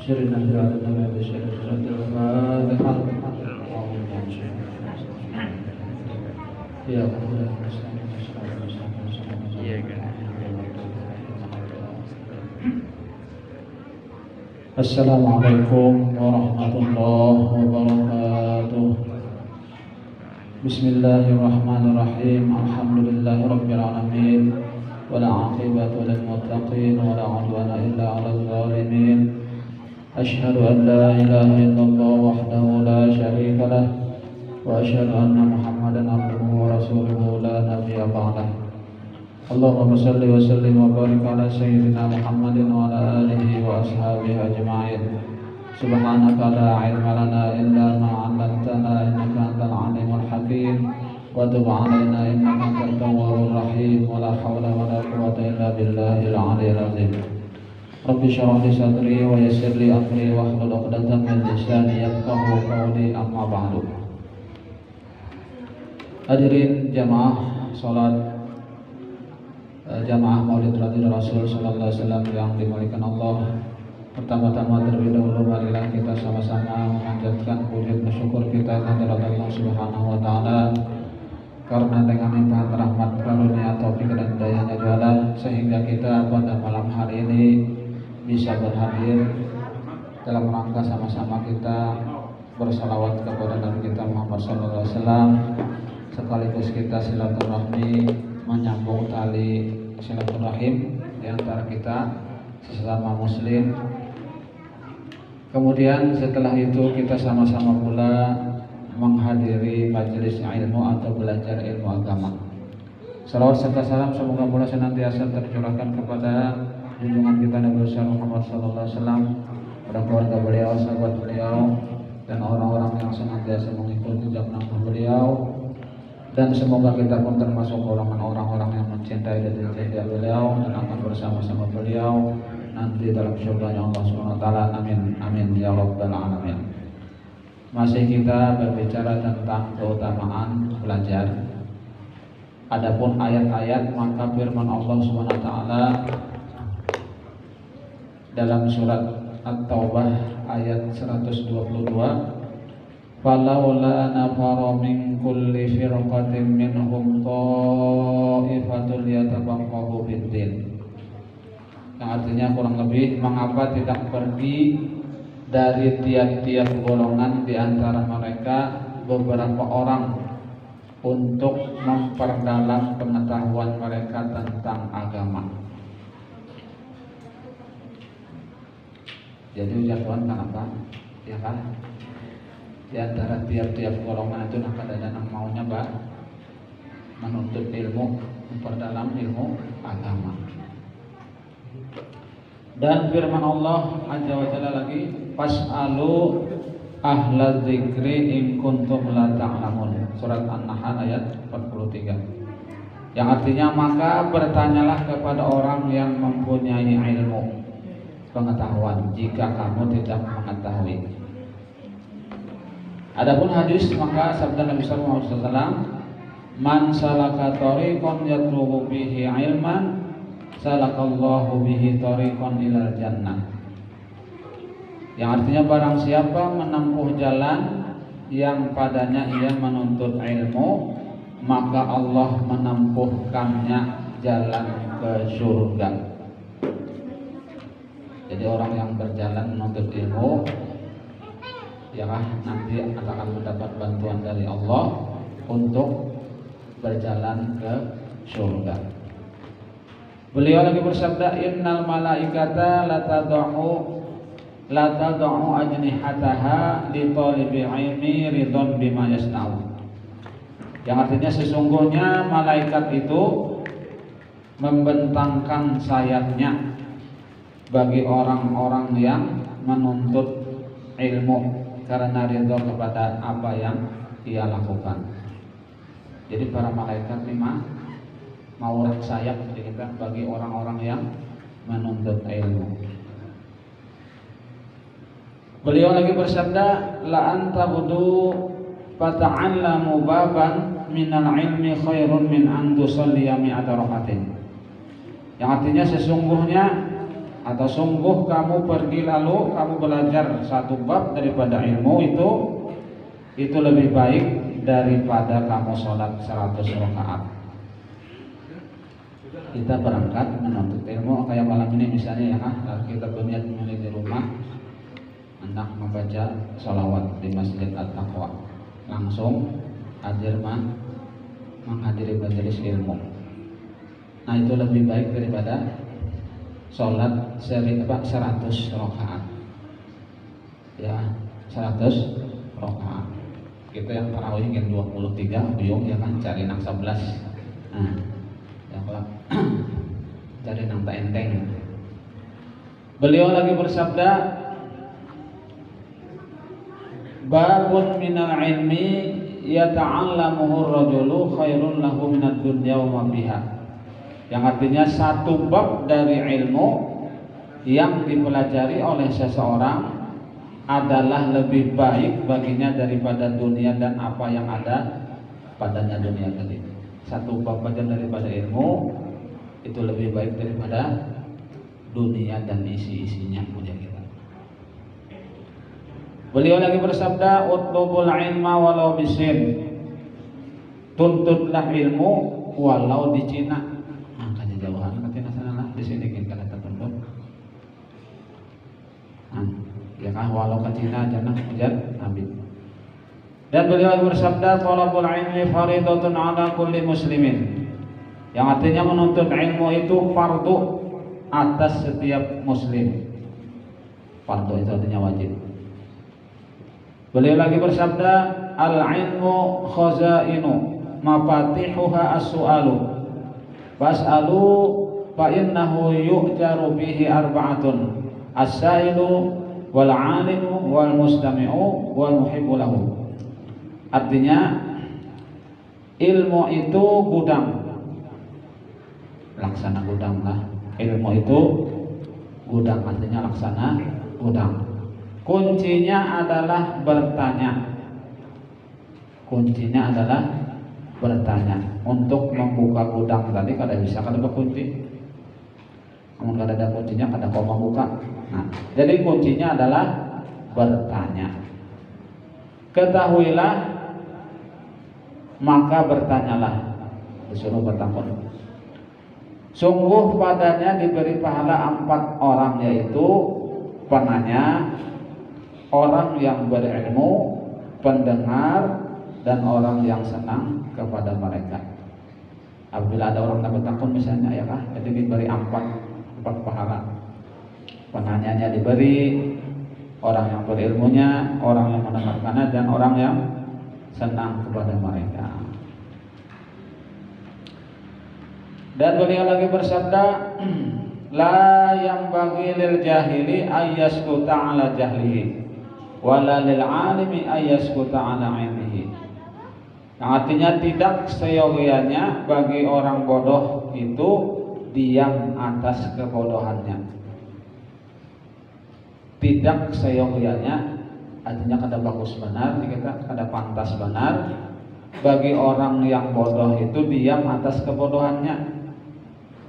شرنا في عالمنا بشر الفاتحة يا Assalamualaikum warahmatullahi wabarakatuh. Bismillahirrahmanirrahim. Alhamdulillahirabbil alamin. Wala 'aqibatu lil muttaqin wala 'udwana illa 'alal zalimin. Asyhadu an la ilaha illallah wahdahu la syarika lah wa asyhadu anna Muhammadan abduhu wa rasuluhu la nabiyya ba'dah. Allahumma shalli wa sallim wa barik ala sayyidina Muhammadin wa ala alihi wa ashabihi ajma'in. Subhanaka la ilma lana illa ma 'allamtana innaka antal alimul hakim wa tub 'alaina innaka antat tawwabur rahim wa la haula wa la quwwata illa billahil 'aliyyil 'azim. Rabbi shrah li sadri wa yassir li amri wahlul 'uqdatam min lisani yafqahu qawli, amma ba'du. Hadirin jamaah salat jamaah Maulid Rasul sallallahu alaihi wasallam yang dimuliakan Allah. Pertama-tama terlebih dahulu marilah kita sama-sama memanjatkan puji dan syukur kita kehadirat Allah Subhanahu wa taala, karena dengan limpahan rahmat karunia taufik dan hidayahnya jualan sehingga kita pada malam hari ini bisa berhadir dalam rangka sama-sama kita bersalawat kepada Nabi kita Muhammad sallallahu alaihi wasallam, sekaligus kita silaturahmi, menyambung tali silaturahim di antara kita sesama muslim. Kemudian setelah itu kita sama-sama pula menghadiri majelis ilmu atau belajar ilmu agama. Salawat serta salam semoga pula senantiasa tercurahkan kepada junjungan kita Nabi besar Muhammad sallallahu alaihi wasallam, pada keluarga beliau, sahabat beliau, dan orang-orang yang senantiasa mengikuti jejak beliau. Dan semoga kita pun termasuk golongan orang-orang yang mencintai dan dicintai beliau dan akan bersama-sama beliau nanti dalam surganya Allah Subhanahu wa taala. Amin amin ya rabbal alamin. Masih kita berbicara tentang keutamaan belajar. Adapun ayat-ayat, maka firman Allah Subhanahu wa taala dalam surat At-Taubah ayat 122, falaula nafara min kulli firqatin minhum ta'ifatul yatafaqahu fid-din. Yang artinya kurang lebih, mengapa tidak pergi dari tiap-tiap golongan di antara mereka beberapa orang untuk memperdalam pengetahuan mereka tentang agama. Jadi ujar Tuhan kenapa? Ya kan? Di antara tiap-tiap golongan itu akan ada yang maunya menuntut ilmu, memperdalam ilmu agama. Dan firman Allah Azza wa Jalla lagi, fas'alu ahla dzikri in kuntum la ta'lamun. Surat An-Nahl ayat 43. Yang artinya, maka bertanyalah kepada orang yang mempunyai ilmu, pengetahuan, jika kamu tidak mengetahui. Adapun hadis, maka sabda Nabi sallallahu alaihi wasallam, man salaka tariqan yatlubu bihi ilman salakallahu bihi tariqan ilal jannah. Yang artinya, barang siapa menempuh jalan yang padanya ia menuntut ilmu, maka Allah menempuhkannya jalan ke surga. Jadi orang yang berjalan menuntut ilmu, ya nanti akan mendapat bantuan dari Allah untuk berjalan ke surga. Beliau lagi bersabda, innal malaikata la tad'u ajnihataha li talibi ilmi ridon bima yasna'u. Yang artinya, sesungguhnya malaikat itu membentangkan sayapnya bagi orang-orang yang menuntut ilmu karena ridho kepada apa yang ia lakukan. Jadi para malaikat memang mau sayap bagi orang-orang yang menuntut ilmu. Beliau lagi bersabda, la anta budu fata'allamu baban minal ilmi khairun min an tusalliya mi'ata rakatin. Yang artinya, sesungguhnya atau sungguh kamu pergi lalu kamu belajar satu bab daripada ilmu itu lebih baik daripada kamu sholat 100 rakaat. Kita berangkat menuntut ilmu kayak malam ini misalnya ya kan, kita berniat mulai di rumah hendak membaca sholawat di Masjid At-Taqwa, langsung hadir menghadiri majelis ilmu. Nah itu lebih baik daripada sholat 100 rakaat ya, 100 rakaat. Kita yang tarawih ingin 23 biung ya kan, cari nang 11. Nah ya kalau cari nang tak enteng. Beliau lagi bersabda, babun minal ilmi yata'allamuhu ar-rajulu khairun lahu minad dunya wa ma biha. Yang artinya satu bab dari ilmu yang dipelajari oleh seseorang adalah lebih baik baginya daripada dunia dan apa yang ada padanya dunia tadi. Satu bab bagian daripada ilmu itu lebih baik daripada dunia dan isi-isinya punya kita. Beliau lagi bersabda, utlubul ilma walau bisin. Tuntutlah ilmu walau di Cina. Makanya jauhan katanya sana lah, di sini kita tuntut. Ya kan, walau ke Cina jangan hujan habis. Dan beliau lagi bersabda, talabul ilmi faridatun ala kulli muslimin. Yang artinya menuntut ilmu itu fardu atas setiap muslim. Fardu itu artinya wajib. Beliau lagi bersabda, al-ilmu khazainu mafatihuha as-su'alu fas'alu fa innahu yu'jaru bihi arba'atun as-sa'ilu wal 'alimu wal mustami'u wal muhibbu lahu. Artinya ilmu itu gudang, laksana gudang lah. Ilmu itu gudang, artinya laksana gudang. Kuncinya adalah bertanya. Kuncinya adalah bertanya. Untuk membuka gudang tadi kada bisa kada berkunci. Namun kada ada kuncinya kada kau membuka. Nah, jadi kuncinya adalah bertanya. Ketahuilah maka bertanyalah. Disuruh bertakun. Sungguh padanya diberi pahala 4 orang, yaitu penanya, orang yang berilmu, pendengar, dan orang yang senang kepada mereka. Apabila ada orang dapat takun misalnya ya kah, jadi diberi 4 pahala. Penanyanya diberi, orang yang berilmunya, orang yang mendengarkannya, dan orang yang senang kepada mereka. Dan beliau lagi bersabda, la yang bagi lil jahili ayyaskuta ala jahlihi wala lil alimi ayyaskuta ala ilmihi. Yang artinya tidak seyogianya bagi orang bodoh itu diam atas kebodohannya. Tidak seyogianya artinya kada bagus benar, kada pantas benar bagi orang yang bodoh itu diam atas kebodohannya.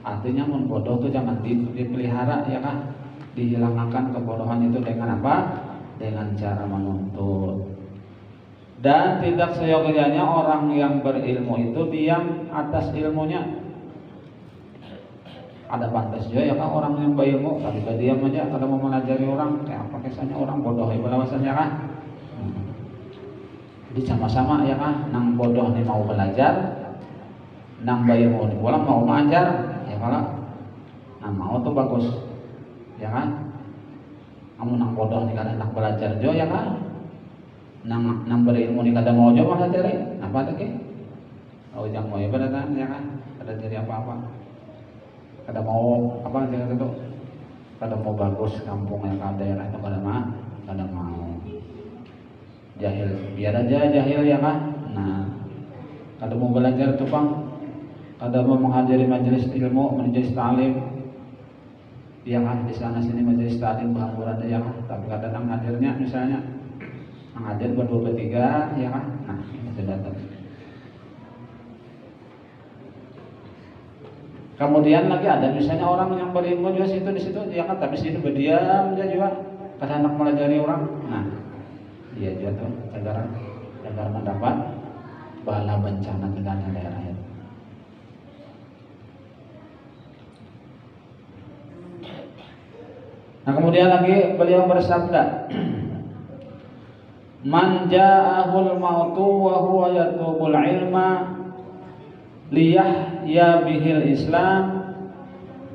Artinya mun bodoh itu jangan dipelihara ya kan, dihilangkan kebodohan itu dengan apa? Dengan cara menuntut. Dan tidak seyogianya orang yang berilmu itu diam atas ilmunya. Ada pantas juga ya kan orang yang berilmu tapi diam aja kada mau mengajari orang. Ya apa kisahnya orang bodoh ya balawasannya kan? Jadi sama-sama ya kan, nang bodoh nih mau belajar, nang berilmu nih pulang mau mengajar. Ya kalau nah mau tuh bagus ya kan, kamu nang bodoh nih kada nak belajar jo ya kan, nang berilmu nih kada mau jo malah cari apa lagi, oh jangan mau ya beratan ya kan, kada jadi apa-apa, kada mau apa jangan itu, kada mau bagus kampung yang kada daerah itu kada mau jahil, biar aja jahil ya kan. Nah kada mau belajar tuh bang, kada mau menghadiri majelis ilmu, majelis ta'lim ya kan, di sana sini majelis ta'lim bahambur ada ya kan, tapi kadang hadirnya misalnya hadir berdua bertiga ya kan, nah itu datang. Kemudian lagi ada misalnya orang yang berilmu juga di situ dia kan, tapi situ berdiam dia juga karena anak melajari orang. Nah, dia juga tuh agar mendapat bala bencana dengan daerah itu. Nah, kemudian lagi beliau bersabda, man ja'ahul mautu wa huwa yatubul ilma liyahya bihil Islam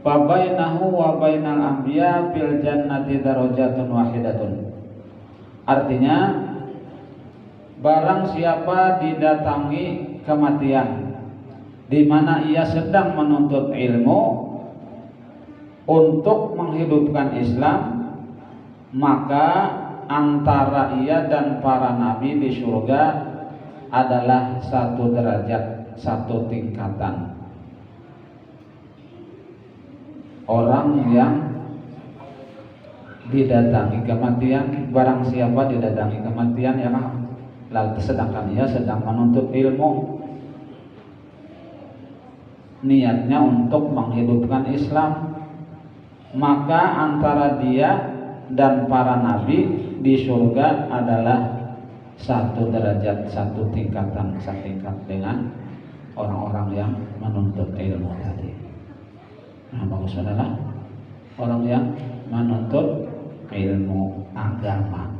fa bainahu wa bainal anbiya fil jannati darajatun wahidatun. Artinya, barang siapa didatangi kematian di mana ia sedang menuntut ilmu untuk menghidupkan Islam, maka antara ia dan para nabi di surga adalah satu derajat, satu tingkatan. Orang yang didatangi kematian, barang siapa didatangi kematian ya lalu sedangkan ia sedang menuntut ilmu, niatnya untuk menghidupkan Islam, maka antara dia dan para nabi di surga adalah satu derajat, satu tingkatan, setingkat dengan orang-orang yang menuntut ilmu tadi. Nah, bagus adalah orang yang menuntut ilmu agama.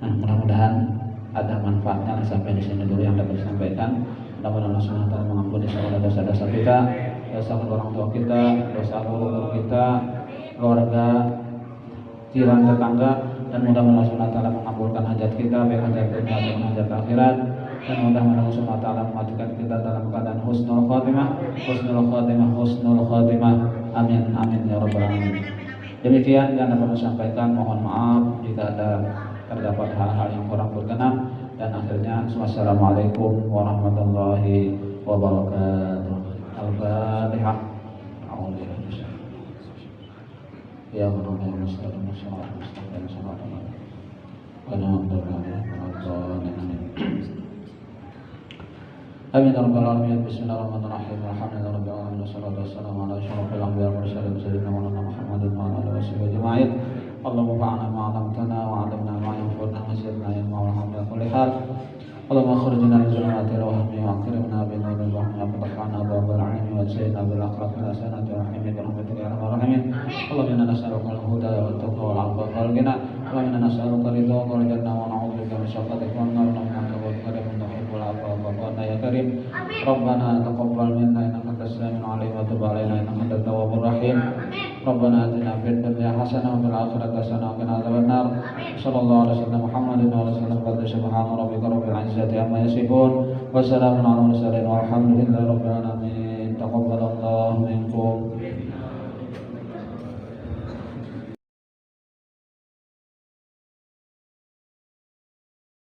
Nah, mudah-mudahan ada manfaatnya. Sampai di sini dulu yang dapat disampaikan. Mudah-mudahan Allah SWT mengampuni segala dosa-dosa kita, dosa orang tua kita, dosa guru kita, keluarga, jiran, tetangga, dan mudah-mudahan Allah SWT mengabulkan hajat kita, baik hajat dunia maupun hajat akhirat. Dan mudah-mudahan Allah SWT mematikan kita dalam keadaan husnul khatimah, husnul khatimah, husnul khatimah. Amin, amin ya rabbal alamin. Demikian yang dapat saya sampaikan. Mohon maaf jika ada terdapat hal-hal yang kurang berkenan. Dan akhirnya, wassalamualaikum warahmatullahi wabarakatuh. Al-Fatihah. Ya Rabbal Mustaqim Amin ya rabbal alamin. Bismillahirrahmanirrahim. Alhamdulillahi rabbil alamin. Wassalatu wassalamu ala asyrofil anbiya'i wal mursalin sayyidina Maulana Muhammadin wa ala alihi washabihi ajma'in. Allahumma fa'alna ma 'allamtana wa 'allimna ma yanfa'una wa zidna ilma walhamdulillah kulli hal. Allahumma akhrijna min zulumati al-wahmi wa akrimna bi nuril wahmi wa fatahna abwaabal 'ilmi wa zayyinna bil akhlaqil hasanati wa rahmi bi rahmatika ya arhamar rahimin. Allahumma inna nas'aluka al-huda wal tuqa wal 'afwa wal ghina. Allahumma inna nas'aluka ridhaka wal jannah wa na'udzubika min sakhatika wan nar. Innaka wal karimun tuhibbul 'afwa fa'fu ya karim. Rabbana taqabbal minna innaka antas samiul 'alim wa tub 'alaina innaka antat tawwabur rahim. Rabbana atina fid dunya hasanah wa fil akhirati hasanah wa qina adzabannar. Sallallahu alaihi wasallam Muhammadin wa alihi wasallam. Subhana rabbika rabbil izzati amma yasifun wa salamun alal mursalin walhamdulillahi rabbil alamin. Taqabbalallahu minkum.